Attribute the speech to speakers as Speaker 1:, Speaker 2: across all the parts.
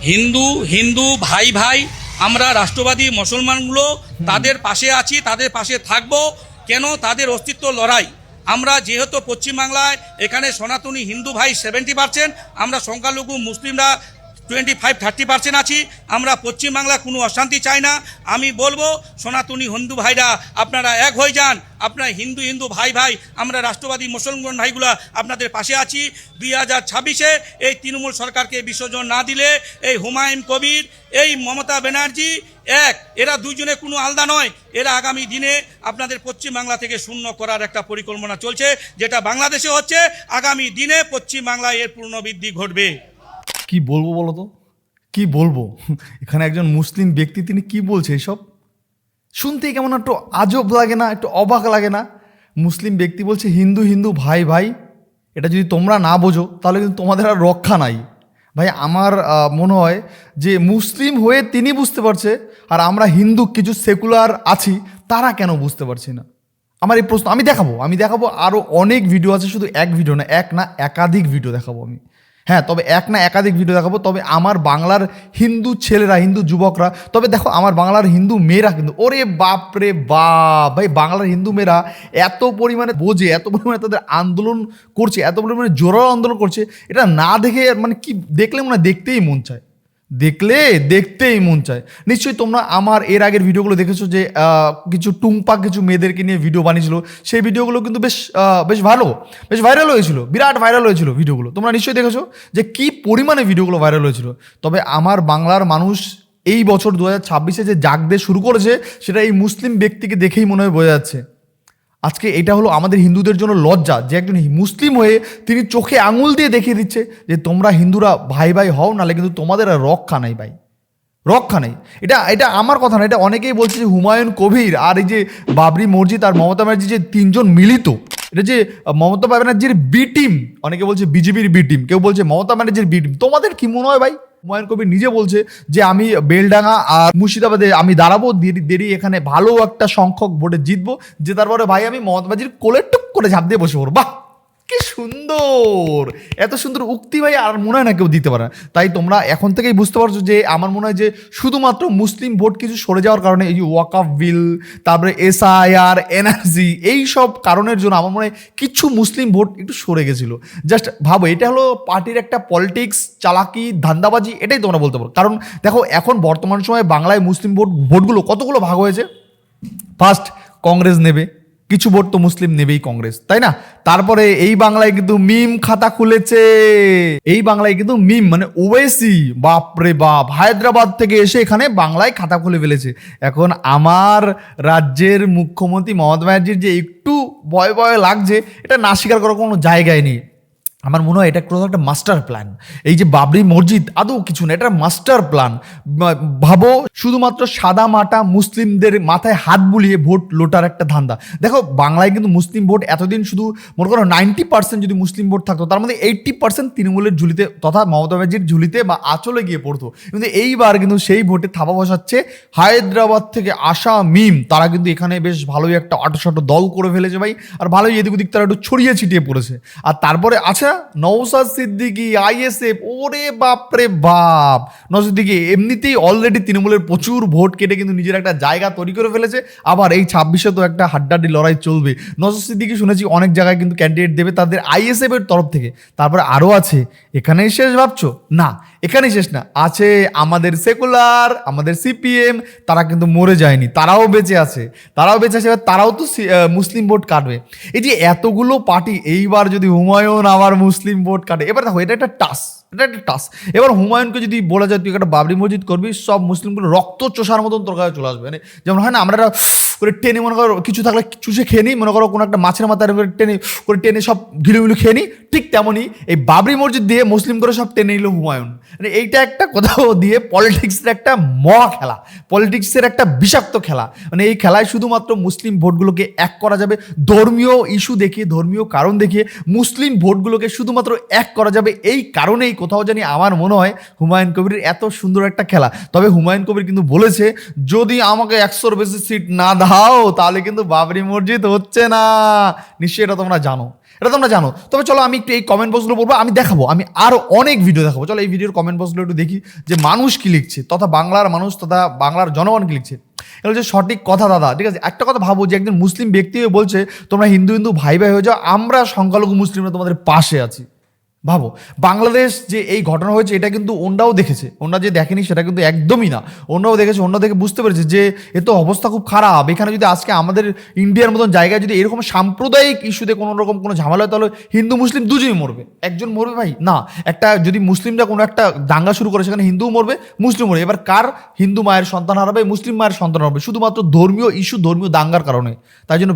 Speaker 1: হিন্দু হিন্দু ভাই ভাই, আমরা রাষ্ট্রবাদী মুসলমানগুলো তাদের পাশে আছি, তাদের পাশে থাকব। কেন? তাদের অস্তিত্ব লড়াই। আমরা যেহেতু পশ্চিমবাংলায় এখানে সনাতনী হিন্দু ভাই 70%, আমরা সংখ্যালঘু মুসলিমরা 25-30% আছি। আমরা পশ্চিমবাংলা কোনো অশান্তি চাই না। আমি বলবো সনাতনী হিন্দু ভাইরা আপনারা এক হয়ে যান। আপনার হিন্দু হিন্দু ভাই ভাই, আমরা রাষ্ট্রবাদী মুসলমান ভাইগুলা আপনাদের পাশে আছি। 2026-এ এই তৃণমূল সরকারকে বিসর্জন না দিলে এই হুমায়ুন কবির, এই মমতা ব্যানার্জি এরা দুইজনে কোনো আলাদা নয়। এরা আগামী দিনে আপনাদের পশ্চিমবাংলা থেকে শূন্য করার একটা পরিকল্পনা চলছে, যেটা বাংলাদেশে হচ্ছে। আগামী দিনে পশ্চিমবাংলায় এর পুনর্বৃদ্ধি ঘটবে।
Speaker 2: কি বলবো বলো তো, কি বলবো? এখানে একজন মুসলিম ব্যক্তি, তিনি কি বলছে এসব শুনতেই কেমন একটু আজব লাগে না, একটু অবাক লাগে না? মুসলিম ব্যক্তি বলছে হিন্দু হিন্দু ভাই ভাই, এটা যদি তোমরা না বোঝো তাহলে কিন্তু তোমাদের আর রক্ষা নাই। ভাই আমার মনে হয় যে মুসলিম হয়ে তিনি বুঝতে পারছে, আর আমরা হিন্দু কিছু সেকুলার আছি তারা কেন বুঝতে পারছি না? আমার এই প্রশ্ন আমি দেখাবো আরও অনেক ভিডিও আছে, শুধু এক ভিডিও না, একাধিক ভিডিও দেখাবো আমি। হ্যাঁ, তবে একাধিক ভিডিও দেখাবো। তবে আমার বাংলার হিন্দু ছেলেরা, হিন্দু যুবকরা, তবে দেখো আমার বাংলার হিন্দু মেয়েরা কিন্তু, ওরে বাপ রে বাপ ভাই, বাংলার হিন্দু মেয়েরা এত পরিমাণে বোঝে, এত পরিমাণে তাদের আন্দোলন করছে, এত পরিমাণে জোরালো আন্দোলন করছে, এটা না দেখে মানে কি দেখলে মনে দেখতেই মন চায়, দেখতেই মন চায়। নিশ্চয়ই তোমরা আমার এর আগের ভিডিওগুলো দেখেছো যে কিছু টুংপাক কিছু মেয়েদেরকে নিয়ে ভিডিও বানিয়েছিল। সেই ভিডিওগুলো কিন্তু বেশ ভাইরাল হয়েছিল, বিরাট ভাইরাল হয়েছিল ভিডিওগুলো। তোমরা নিশ্চয়ই দেখেছো যে কি পরিমাণে ভিডিওগুলো ভাইরাল হয়েছিল। তবে আমার বাংলার মানুষ এই বছর 2026-এ যে জাগতে শুরু করেছে, সেটা এই মুসলিম ব্যক্তিকে দেখেই মনে হয় বোঝা যাচ্ছে। আজকে এটা হলো আমাদের হিন্দুদের জন্য লজ্জা যে একজন মুসলিম হয়ে তিনি চোখে আঙুল দিয়ে দেখিয়ে দিচ্ছে যে তোমরা হিন্দুরা ভাই ভাই হও, নাহলে কিন্তু তোমাদের আর রক্ষা নাই ভাই, রক্ষা নেই। এটা আমার কথা না, এটা অনেকেই বলছে যে হুমায়ুন কবির আর এই যে বাবরি মসজিদ আর মমতা ব্যানার্জি যে তিনজন মিলিত, এটা যে মমতা ব্যানার্জির বি টিম, অনেকে বলছে বিজেপির বি টিম, কেউ বলছে মমতা ব্যানার্জির বি টিম। তোমাদের কি মনে হয় ভাই? হুমায়ুন কবির নিজে বলছে যে আমি বেলডাঙ্গা আর মুর্শিদাবাদে আমি দাঁড়াবো, দেরি এখানে ভালো একটা সংখ্যক ভোটে জিতবো, জেতার পরে ভাই আমি মমতা ব্যানার্জির কোলে টুক করে ঝাঁপ দিয়ে বসে পড়বো। বাহ, কি সুন্দর! এত সুন্দর উক্তি ভাই আর মনে হয় না কেউ দিতে পারে। তাই তোমরা এখন থেকেই বুঝতে পারছো যে আমার মনে হয় যে শুধুমাত্র মুসলিম ভোট কিছু সরে যাওয়ার কারণে, এই যে ওয়াকফ বিল, তারপরে SIR, এনআরসি, এই সব কারণের জন্য আমার মনে হয় কিছু মুসলিম ভোট একটু সরে গেছিলো। জাস্ট ভাবো, এটা হলো পার্টির একটা পলিটিক্স, চালাকি, ধান্দাবাজি, এটাই তোমরা বলতে পারো। কারণ দেখো এখন বর্তমান সময়ে বাংলায় মুসলিম ভোটগুলো কতগুলো ভাগ হয়েছে। ফার্স্ট কংগ্রেস নেবে, কিছু ভোট তো মুসলিম নেবেই কংগ্রেস, তাই না? তারপরে এই বাংলায় কিন্তু মিম খাতা খুলেছে, এই বাংলায় কিন্তু মিম মানে ওয়েসি, বাপরে বাপ, হায়দ্রাবাদ থেকে এসে এখানে বাংলায় খাতা খুলে ফেলেছে। এখন আমার রাজ্যের মুখ্যমন্ত্রী মমতা ব্যানার্জির যে একটু ভয় লাগছে, এটা না স্বীকার করার কোনো জায়গায় নেই। আমার মনে হয় এটা কোথাও একটা মাস্টার প্ল্যান। এই যে বাবরি মসজিদ আদৌ কিছু না, এটা মাস্টার প্ল্যান। ভাবো, শুধুমাত্র সাদা মাটা মুসলিমদের মাথায় হাত বুলিয়ে ভোট লোটার একটা ধান্দা। দেখো বাংলায় কিন্তু মুসলিম ভোট এতদিন শুধু মনে করো 90% যদি মুসলিম ভোট থাকতো, তার মধ্যে 80% তৃণমূলের ঝুলিতে তথা মমতা ব্যানার্জির ঝুলিতে বা আঁচলে গিয়ে পড়তো। কিন্তু এইবার কিন্তু সেই ভোটে থাবা বসাচ্ছে হায়দ্রাবাদ থেকে আসা মিম। তারা কিন্তু এখানে বেশ ভালোই একটা আটোসাটো দল করে ফেলেছে ভাই, আর ভালোই এদিক ওদিক তারা একটু ছড়িয়ে ছিটিয়ে পড়েছে। আর তারপরে আছে নওশাদ সিদ্দিকী, ISF, ওরে বাপরে বাপ। নওশাদ সিদ্দিকী এমনিতেই অলরেডি তৃণমূলের প্রচুর ভোট কেটে কিন্তু নিজের একটা জায়গা তৈরি করে ফেলেছে। আবার এই 26-এ তো একটা হাড্ডাহাড্ডি লড়াই চলবে। নওশাদ সিদ্দিকী শুনেছি অনেক জায়গায় কিন্তু ক্যান্ডিডেট দেবে তাদের ISF এর তরফ থেকে। তারপরে আরও আছে, এখানেই শেষ ভাবছো? না, এখানেই শেষ না, আছে আমাদের সেকুলার, আমাদের CPM, তারা কিন্তু মরে যায়নি, তারাও বেঁচে আছে। এবার তারাও তো মুসলিম ভোট কাটবে। এই যে এতগুলো পার্টি, এইবার যদি হুমায়ুন আবার মুসলিম ভোট কাটে, এবার দেখো এটা একটা টাস। এবার হুমায়ুনকে যদি বলা যায় তুই একটা বাবরি মসজিদ করবি, সব মুসলিমগুলো রক্ত চোষার মতন তোর কাছে চলে আসবে। মানে যেমন হয় না, আমরা করে টেনে মনে করো কিছু থাকলে চুষে খেয়ে নিই, মনে করো কোনো একটা মাছের মাথায় টেনে সব ঘিলুমিলু খেয়ে নিই, ঠিক তেমনই এই বাবরি মসজিদ দিয়ে মুসলিম করে সব টেনে নিল হুমায়ুন। মানে এইটা একটা কোথাও দিয়ে পলিটিক্সের একটা মহা খেলা, পলিটিক্সের একটা বিষাক্ত খেলা। মানে এই খেলায় শুধুমাত্র মুসলিম ভোটগুলোকে এক করা যাবে, ধর্মীয় ইস্যু দেখিয়ে, ধর্মীয় কারণ দেখিয়ে মুসলিম ভোটগুলোকে শুধুমাত্র এক করা যাবে। এই কারণেই কোথাও জানি আমার মনে হয় হুমায়ুন কবিরের এত সুন্দর একটা খেলা। তবে হুমায়ুন কবির কিন্তু বলেছে, যদি আমাকে 100-র বেশি সিট না দাও তাহলে কিন্তু বাবরি মসজিদ হচ্ছে না। নিশ্চয়ই এটা তোমরা জানো। এটা তোমরা জানো। তবে চলো আমি একটু এই কমেন্ট বক্সগুলো বলবো, আমি দেখাবো, আমি আরও অনেক ভিডিও দেখাবো। চলো এই ভিডিওর কমেন্ট বক্সগুলো একটু দেখি যে মানুষ কি লিখছে, তথা বাংলার মানুষ তথা বাংলার জনগণ কি লিখছে। এটা হচ্ছে সঠিক কথা দাদা, ঠিক আছে। একটা কথা ভাবো যে একজন মুসলিম ব্যক্তি হয়ে বলছে তোমরা হিন্দু হিন্দু ভাই ভাই হয়ে যাও, আমরা সংখ্যালঘু মুসলিমরা তোমাদের পাশে আছি। ভাবো বাংলাদেশ যে এই ঘটনা হয়েছে এটা কিন্তু ওনরাও দেখেছে, ওনরা যে দেখেনি সেটা কিন্তু একদমই না, ওনরাও দেখেছে, ওনরা দেখে বুঝতে পেরেছে যে এ তো অবস্থা খুব খারাপ। এখানে যদি আজকে আমাদের ইন্ডিয়ার মতন জায়গায় যদি এরকম সাম্প্রদায়িক ইস্যুতে কোনো রকম কোনো ঝামেলা হয় তাহলে হিন্দু মুসলিম দুজনই মরবে, একজন মরবে ভাই না। একটা যদি মুসলিমরা কোনো একটা দাঙ্গা শুরু করে সেখানে হিন্দুও মরবে মুসলিম মরবে, এবার কার হিন্দু মায়ের সন্তান হারাবে মুসলিম মায়ের সন্তান হারাবে শুধুমাত্র ধর্মীয় ইস্যু, ধর্মীয় দাঙ্গার কারণে। তাই জন্য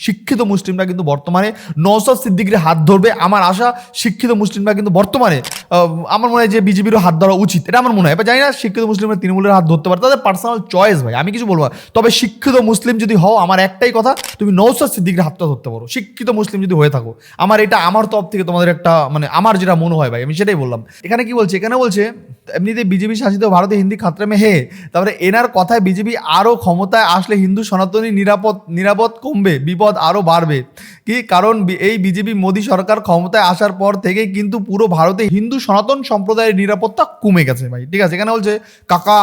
Speaker 2: শিক্ষিত মুসলিমরা কিন্তু বর্তমানে নওশাদ সিদ্দিকীর হাত ধরবে। আমার আশা শিক্ষিত মুসলিমরা কিন্তু বর্তমানে আমার মনে হয় যে বিজেপিরও হাত ধরা উচিত, এটা আমার মনে হয়। এবার জানি না শিক্ষিত মুসলিমরা তৃণমূলের হাত ধরতে পারে, তাদের পার্সোনাল চয়েস ভাই, আমি কিছু বলবো না। তবে শিক্ষিত মুসলিম যদি হও, আমার একটাই কথা, তুমি নওশাদ সিদ্দিকীর হাতটা ধরতে পারো শিক্ষিত মুসলিম যদি হয়ে থাকো। আমার এটা আমার তরফ থেকে তোমাদের একটা মানে আমার যেটা মনে হয় ভাই, আমি সেটাই বললাম। এখানে কি বলছে, এখানে বলছে এমনিতে বিজেপি শাসিত ভারতে হিন্দি খাতরে মে হে, তারপরে এনার কথায় বিজেপি আরও ক্ষমতায় আসলে হিন্দু সনাতনী নিরাপদ কমবে, বিপদ আরও বাড়বে। কি কারণ এই বিজেপি মোদী সরকার ক্ষমতায় আসার পর থেকেই কিন্তু পুরো ভারতে হিন্দু সনাতন সম্প্রদায়ের নিরাপত্তা কমে গেছে ভাই, ঠিক আছে। এখানে বলছে কাকা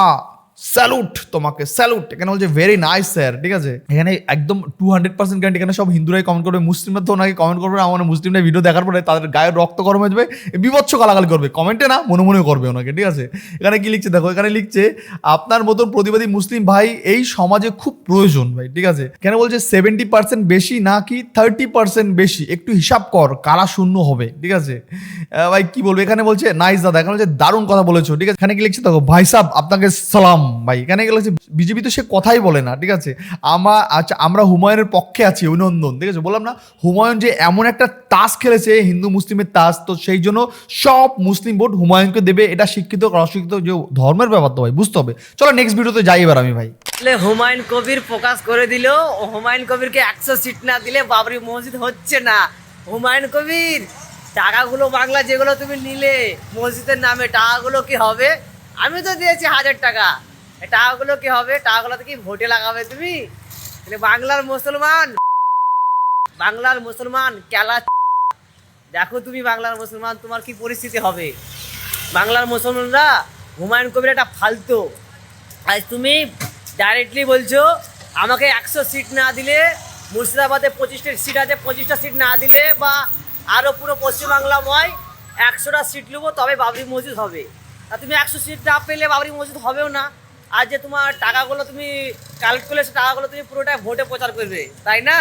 Speaker 2: স্যালুট তোমাকে, স্যালুট। এখানে বলছে ভেরি নাইস স্যার, ঠিক আছে। এখানে একদম 200% গ্যারান্টি, এখানে সব হিন্দুরাই কমেন্ট করবে, মুসলিমরা তো ওনাকে কমেন্ট করবে না। আমার মুসলিমরা ভিডিও দেখার পরে তাদের গায়ের রক্ত গরম হয়ে যাবে, বিভৎস গালাগালি করবে, কমেন্টে না মনে মনে করবে ওনাকে, ঠিক আছে। এখানে কি লিখছে দেখো, এখানে লিখছে আপনার মতন প্রতিবাদী মুসলিম ভাই এই সমাজে খুব প্রয়োজন ভাই, ঠিক আছে। এখানে বলছে 70% বেশি নাকি 30% বেশি, একটু হিসাব কর কারা শূন্য হবে, ঠিক আছে ভাই। কি বলবো, এখানে বলছে নাইস দাদা, এখানে বলছে দারুণ কথা বলেছো, ঠিক আছে। এখানে কি লিখছে দেখো, ভাই সাহেব আপনাকে সালাম ভাই। এখানে গেলে বিজেপি তো সে কথাই বলে না, ঠিক আছে। আচ্ছা আমরা হুমায়ুনের পক্ষে আছি, অভিনন্দন, ঠিক আছে। বললাম না হুমায়ুন যে এমন একটা তাস খেলেছে হিন্দু মুসলিমের তাস, তো সেই জন্য সব মুসলিম ভোট হুমায়ুনকে দেবে। এটা শিক্ষিত অশিক্ষিত যে ধর্মের ব্যাপার তো ভাই বুঝতে হবে। চলো নেক্সট ভিডিওতে যাই এবার আমি ভাই।
Speaker 3: হুমায়ুন কবির প্রকাশ করে দিল, হুমায়ুন কবিরকে 100 সিট না দিলে বাবরি মসজিদ হচ্ছে না। হুমায়ুন কবির টাকাগুলো বাংলা যেগুলো তুমি নিলে মসজিদের নামে, টাকাগুলো কি হবে? আমি তো দিয়েছি 1000 টাকা, টাকাগুলো কি হবে? টাকাগুলো তো কি ভোটে লাগাবে তুমি? বাংলার মুসলমান কেলা। দেখো তুমি বাংলার মুসলমান তোমার কি পরিস্থিতি হবে। বাংলার মুসলমানরা হুমায়ুন কবির একটা ফালতু। আজ তুমি ডাইরেক্টলি বলছো আমাকে 100 সিট না দিলে, মুর্শিদাবাদে 25টা সিট আছে, 25টা সিট না দিলে বা আরও পুরো পশ্চিমবাংলাময় 100টা সিট নেবো তবে বাবরি মসজিদ হবে। আর তুমি 100 সিট না পেলে বাবরি মসজিদ হবেও না। আর যে তোমার টাকাগুলো তুমি কালেক্ট করলে সে টাকাগুলো তুমি পুরোটাই ভোটে প্রচার করবে, তাই না?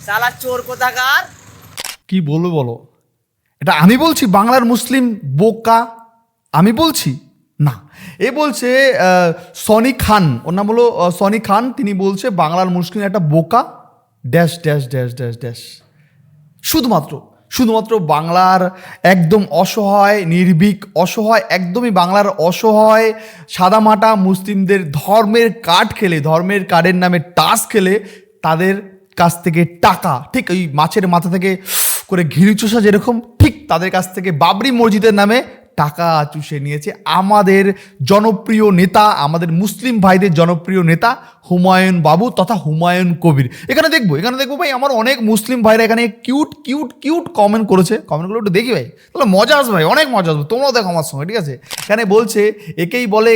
Speaker 3: শালা চোর কোথাকার।
Speaker 2: কি বলবো বলো, এটা আমি বলছি বাংলার মুসলিম বোকা? আমি বলছি না, এ বলছে সনি খান, ওর নাম হলো সনি খান, তিনি বলছে বাংলার মুসলিম একটা বোকা dash dash dash dash dash. শুধুমাত্র বাংলার একদম অসহায় নির্ভীক অসহায়, একদমই বাংলার অসহায় সাদামাটা মুসলিমদের ধর্মের কার্ড খেলে, ধর্মের কার্ডের নামে টাস খেলে তাদের কাছ থেকে টাকা, ঠিক ওই মাছের মাথা থেকে করে ঘিরি চোষা যেরকম, ঠিক তাদের কাছ থেকে বাবরি মসজিদের নামে টাকা চুষে নিয়েছে আমাদের জনপ্রিয় নেতা, আমাদের মুসলিম ভাইদের জনপ্রিয় নেতা হুমায়ুন বাবু তথা হুমায়ুন কবির। এখানে দেখবো ভাই আমার অনেক মুসলিম ভাইরা এখানে কিউট কমেন্ট করেছে, কমেন্টগুলো একটু দেখি ভাই, তাহলে মজা আসবে ভাই, অনেক মজা আসবে, তোমরাও দেখো আমার সঙ্গে, ঠিক আছে। এখানে বলছে একেই বলে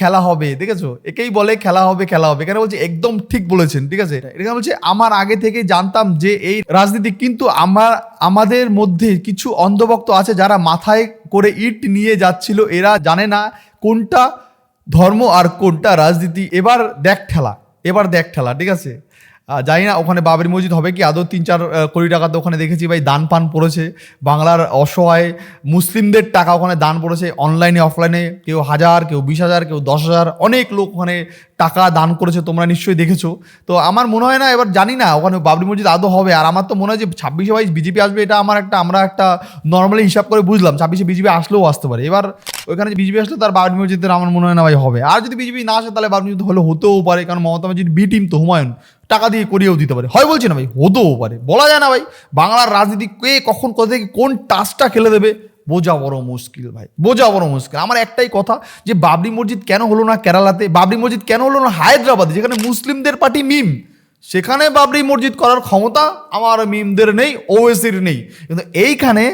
Speaker 2: খেলা হবে, দেখেছো, একেই বলে খেলা হবে। এখানে বলছে একদম ঠিক বলেছেন, ঠিক আছে। এখানে বলছে আমার আগে থেকে জানতাম যে এই রাজনীতি, কিন্তু আমাদের মধ্যে কিছু অন্ধভক্ত আছে যারা মাথায় করে ইট নিয়ে যাচ্ছিল, এরা জানে না কোনটা ধর্ম আর কোনটা রাজনীতি। এবার দেখ ঠেলা, ঠিক আছে। জানি না ওখানে বাবরি মসজিদ হবে কি আদৌ। 3-4 কোটি টাকা তো ওখানে দেখেছি ভাই দান পান পড়েছে, বাংলার অসহায় মুসলিমদের টাকা ওখানে দান পড়েছে, অনলাইনে অফলাইনে, কেউ 1000, কেউ 20,000, কেউ 10,000, অনেক লোক ওখানে টাকা দান করেছে, তোমরা নিশ্চয়ই দেখেছো। তো আমার মনে হয় না, এবার জানি না ওখানে বাবরি মসজিদ আদৌ হবে। আর আমার তো মনে হয় যে 26-22 বিজেপি আসবে, এটা আমরা একটা নর্মালি হিসাব করে বুঝলাম 26-এ বিজেপি আসলেও আসতে পারে। এবার ওইখানে বিজেপি আসলে তার বাবরি মসজিদের আমার মনে হয় না ভাই হবে। আর যদি বিজেপি না আসে তাহলে বাবরি মসজিদ হতেও পারে, কারণ মমতা ব্যানার্জির বি টিম তো হুমায়ুন টাকা দিয়ে করিয়েও দিতে পারে, হয় বলছি না ভাই, হতেও পারে, বলা যায় না ভাই। বাংলার রাজনীতি কে কখন কোথা থেকে কোন টাচটা খেলে দেবে বোঝা বড় মুশকিল ভাই, আমার একটাই কথা যে বাবরি মসজিদ কেন হলো না কেরালাতে, বাবরি মসজিদ কেন হলো না হায়দ্রাবাদে, যেখানে মুসলিমদের পার্টি মিম, সেখানে বাবরি মসজিদ করার ক্ষমতা আমার মিমদের নেই, ওএসির নেই, কিন্তু এইখানে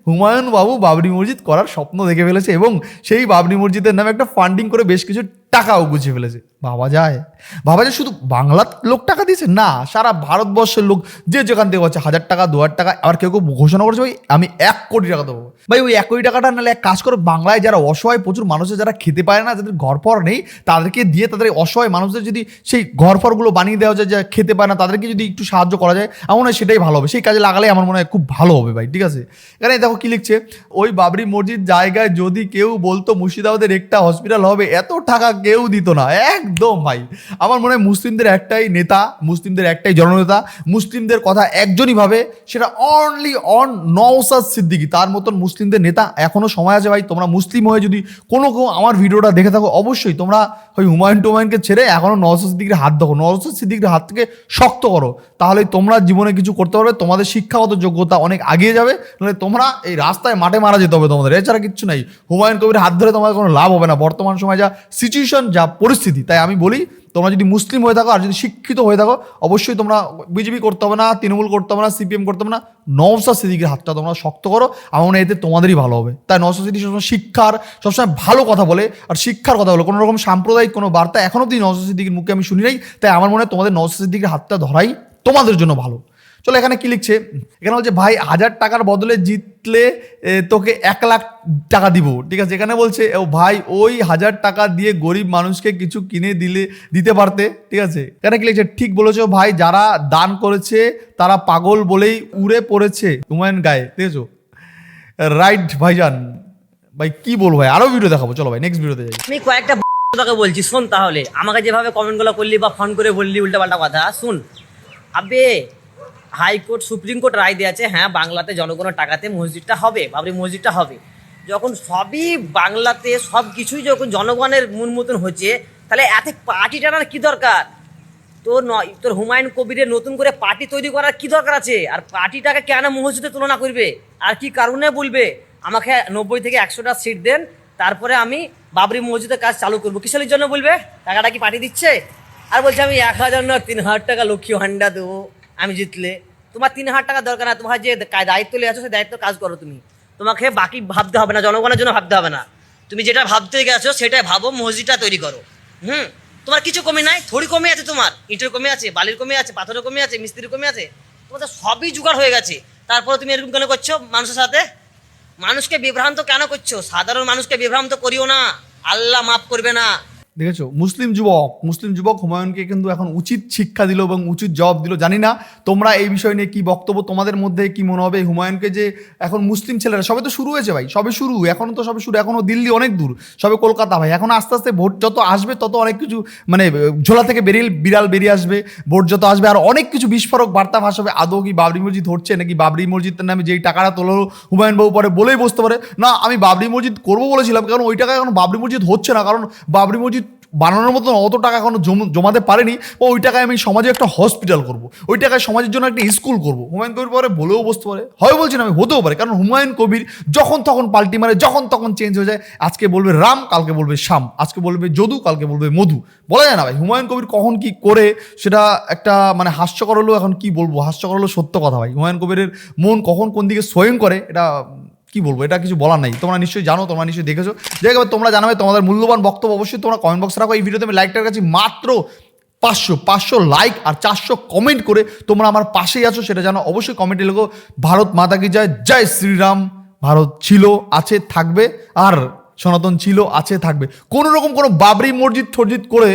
Speaker 2: হুমায়ুন বাবু বাবরি মসজিদ করার স্বপ্ন দেখে ফেলেছে এবং সেই বাবরি মসজিদের নামে একটা ফান্ডিং করে বেশ কিছু টাকাও গুছিয়ে ফেলেছে। ভাবা যায় শুধু বাংলার লোক টাকা দিয়েছে না, সারা ভারতবর্ষের লোক যে যেখান থেকে হচ্ছে 1000 টাকা 2000 টাকা, আবার কেউ কেউ ঘোষণা করেছে ভাই আমি 1 কোটি টাকা দেবো। ভাই ওই 1 কোটি টাকাটা নাহলে এক কাজ করো, বাংলায় যারা অসহায় প্রচুর মানুষের যারা খেতে পারে না, যাদের ঘরফর নেই, তাদেরকে দিয়ে তাদের অসহায় মানুষদের যদি সেই ঘরফরগুলো বানিয়ে দেওয়া যায়, যা খেতে পারে না তাদেরকে যদি একটু সাহায্য করা যায়, আমার মনে হয় সেটাই ভালো হবে। সেই কাজে লাগালে আমার মনে হয় খুব ভালো হবে ভাই, ঠিক আছে। এখানে দেখো কি লিখছে, ওই বাবরি মসজিদ জায়গায় যদি কেউ বলতো মুর্শিদাবাদের একটা হসপিটাল হবে, এত টাকা কেউ দিত না একদম ভাই। আমার মনে হয় মুসলিমদের একটাই নেতা, মুসলিমদের একটাই জননেতা, মুসলিমদের কথা একজনই ভাবে, সেটা অনলি অন নওশাদ সিদ্দিকী। তার মতন মুসলিমদের নেতা এখনো সময় আছে ভাই। তোমরা মুসলিম হয়ে যদি কোনো কেউ আমার ভিডিওটা দেখে থাকো, অবশ্যই তোমরা ওই হুমায়ুন টুমায়ুনকে ছেড়ে এখনো নওশাদ সিদ্দিকীর হাত দেখো, নওশাদ সিদ্দিকীর হাত থেকে শক্ত করো, তাহলে তোমরা জীবনে কিছু করতে পারবে, তোমাদের শিক্ষাগত যোগ্যতা অনেক আগিয়ে যাবে। নাহলে তোমরা এই রাস্তায় মাঠে মারা যেতে হবে তোমাদের, এছাড়া কিচ্ছু নাই। হুমায়ুন কবির হাত ধরে তোমাদের কোনো লাভ হবে না, বর্তমান সময় যা সিচুয়েশন, যা পরিস্থিতি। তাই আমি বলি, তোমরা যদি মুসলিম হয়ে থাকো আর যদি শিক্ষিত হয়ে থাকো, অবশ্যই তোমরা বিজেপি করতে হবে না, তৃণমূল করতে হবে না, সিপিএম করতে হবে না, নওশাদ সিদ্দিকীর হাতটা তোমরা শক্ত করো। আমার মনে হয় এতে তোমাদেরই ভালো হবে। তাই নওশাদ সিদ্দিকী সবসময় শিক্ষার, সবসময় ভালো কথা বলে আর শিক্ষার কথা বলে, কোনো রকম সাম্প্রদায়িক কোনো বার্তা এখনো অব্দি নওশাদ সিদ্দিকীর মুখে আমি শুনি নাই। তাই আমার মনে হয় তোমাদের নওশাদ সিদ্দিকীর হাতটা ধরাই তোমাদের জন্য ভালো। চলো এখানে কি লিখছে, এখানে বলছে ভাই 1000 টাকার বদলে জিতলে তোকে 1 লাখ টাকা দিব, ঠিক আছে। এখানে বলছে ও ভাই ওই 1000 টাকা দিয়ে গরিব মানুষকে কিছু কিনে দিতে পারতে, ঠিক আছে। এখানে কি লিখছে, ঠিক বলেছো ভাই, যারা দান করেছে তারা পাগল বলেই উড়ে পড়েছে হুমায়ুন গায়ে, ঠিক আছে। রাইট ভাইজান, ভাই কি বলবো ভাই, আরো ভিডিও দেখাবো, চলো ভাই নেক্সট ভিডিওতে যাই।
Speaker 3: আমি কয়েকটা তোকে বলছি শোন, তাহলে আমাকে যেভাবে কমেন্টগুলো করলি বা ফোন করে বললি উল্টাপাল্টা কথা শুন। আবে হাইকোর্ট সুপ্রিম কোর্ট রায় দিয়েছে, হ্যাঁ বাংলাতে জনগণের টাকাতে মসজিদটা হবে, বাবরি মসজিদটা হবে। যখন সবই বাংলাতে সব কিছুই যখন জনগণের মন মতন হচ্ছে, তাহলে এত পার্টি টানার কি দরকার? তোর হুমায়ুন কবিরের নতুন করে পার্টি তৈরি করার কি দরকার আছে? আর পার্টিটাকে কেন মসজিদে তুলনা করবে? আর কি কারণে বলবে আমাকে 90 থেকে 100টা সিট দেন, তারপরে আমি বাবরি মসজিদের কাজ চালু করবো? কিসের জন্য বলবে? টাকাটা কি পার্টি দিচ্ছে? আর বলছে আমি 1000 না 3000 টাকা লক্ষ্মী ভান্ডার দেবো আমি জিতলে। তোমার 3000 টাকা দরকার না, তোমার যে দায়িত্ব নিয়ে আছো সেই দায়িত্ব কাজ করো তুমি। তোমাকে বাকি ভাবতে হবে না, জনগণের জন্য ভাবতে হবে না। তুমি যেটা ভাবতে গেছো সেটাই ভাবো, মসজিদটা তৈরি করো। তোমার কিছু কমে নাই, থোড়ি কমে আছে, তোমার ইটের কমে আছে, বালির কমে আছে, পাথরের কমে আছে, মিস্ত্রির কমে আছে, তোমাদের সবই জোগাড় হয়ে গেছে। তারপরে তুমি এরকম কেন করছো মানুষের সাথে? মানুষকে বিভ্রান্ত কেন করছো? সাধারণ মানুষকে বিভ্রান্ত করিও না, আল্লাহ মাফ করবে না।
Speaker 2: দেখেছো, মুসলিম যুবক হুমায়ুনকে কিন্তু এখন উচিত শিক্ষা দিল এবং উচিত জবাব দিল। জানি না তোমরা এই বিষয় নিয়ে কি বক্তব্য, তোমাদের মধ্যে কি মনে হবে? হুমায়ুনকে যে এখন মুসলিম ছেলেরা, সবে তো শুরু হয়েছে ভাই, সবে শুরু, এখনো তো সবে শুরু, এখনো দিল্লি অনেক দূর, সবে কলকাতা ভাই। এখন আস্তে আস্তে ভোট যত আসবে তত অনেক কিছু মানে ঝোলা থেকে বিড়াল বেরিয়ে আসবে, ভোট যত আসবে আর অনেক কিছু বিস্ফোরক বার্তা ভাসাবে। আদৌ কি বাবরি মসজিদ হচ্ছে নাকি? বাবরি মসজিদের নামে যেই টাকাটা তোলো হুমায়ুন বাবু পরে বলেই বসতে পারে না আমি বাবরি মসজিদ করবো বলেছিলাম, কারণ ওই টাকায় এখন বাবরি মসজিদ হচ্ছে না, কারণ বাবরি মসজিদ বানানোর মতন অত টাকা এখনো জমাতে পারেনি। ওই টাকায় আমি সমাজে একটা হসপিটাল করব, ওই টাকায় সমাজের জন্য একটা স্কুল করব। হুমায়ুন কবির পরে বলেও বসতে পারে, হয় বলছি না আমি, হতেও পারে, কারণ হুমায়ুন কবির যখন তখন পাল্টি মারে, যখন তখন চেঞ্জ হয়ে যায়। আজকে বলবে রাম, কালকে বলবে শ্যাম, আজকে বলবে যদু, কালকে বলবে মধু, বলা যায় না ভাই। হুমায়ুন কবির কখন কি করে সেটা একটা মানে হাস্যকর হলেও, এখন কি বলবো, হাস্যকর হলেও সত্য কথা ভাই। হুমায়ুন কবিরের মন কখন কোন দিকে সোয়িং করে এটা কি বলবো, এটা কিছু বলার নাই। তোমরা নিশ্চয়ই জানো, তোমরা নিশ্চয়ই দেখেছো। যাই হোক, তোমরা জানাবে তোমাদের মূল্যবান বক্তব্য, অবশ্যই তোমরা কমেন্ট বক্সে রাখো। এই ভিডিওতে আমি লাইকটার কাছে মাত্র 500 লাইক আর 400 কমেন্ট করে তোমরা আমার পাশেই আছো সেটা জানো। অবশ্যই কমেন্টে লেখো ভারত মাতা কি জয়, জয় শ্রীরাম। ভারত ছিল, আছে, থাকবে, আর সনাতন ছিল, আছে, থাকবে। কোনো রকম কোনো বাবরি মসজিদ করে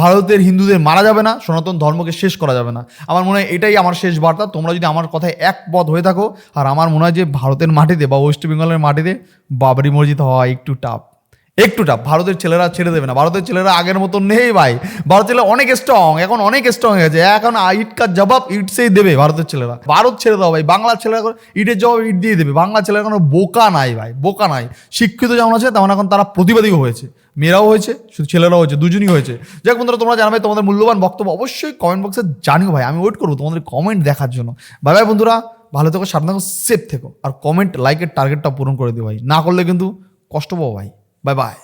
Speaker 2: ভারতের হিন্দুদের মারা যাবে না, সনাতন ধর্মকে শেষ করা যাবে না। আমার মনে হয় এটাই আমার শেষ বার্তা। তোমরা যদি আমার কথায় একমত হয়ে থাকো, আর আমার মনে হয় যে ভারতের মাটিতে বা ওয়েস্ট বেঙ্গলের মাটিতে বাবরি মসজিদ হওয়া একটু টাফ। ভারতের ছেলেরা ছেড়ে দেবে না, ভারতের ছেলেরা আগের মতন নেই ভাই। ভারতের ছেলেরা অনেক স্ট্রং, এখন অনেক স্ট্রং হয়ে গেছে। এখন ইট কার জবাব ইট সেই দেবে ভারতের ছেলেরা। ভারত ছেড়ে দাও ভাই, বাংলার ছেলেরা ইটের জবাব ইট দিয়ে দেবে। বাংলার ছেলেরা কোনো বোকা নাই ভাই, বোকা নাই। শিক্ষিত যেমন আছে তেমন এখন তারা প্রতিবাদীও হয়েছে, মেয়েরাও হয়েছে, শুধু ছেলেরাও হয়েছে, দুজনই হয়েছে। যাক বন্ধুরা, তোমরা জানাবে তোমাদের মূল্যবান বক্তব্য, অবশ্যই কমেন্ট বক্সে জানিও ভাই। আমি ওয়েট করবো তোমাদের কমেন্ট দেখার জন্য। বাই বাই বন্ধুরা, ভালো থেকো, সাবধান থেকো, সেফ থেকো, আর কমেন্ট লাইকের টার্গেটটা পূরণ করে দিও ভাই, না করলে কিন্তু কষ্ট পাবো ভাই। Bye bye.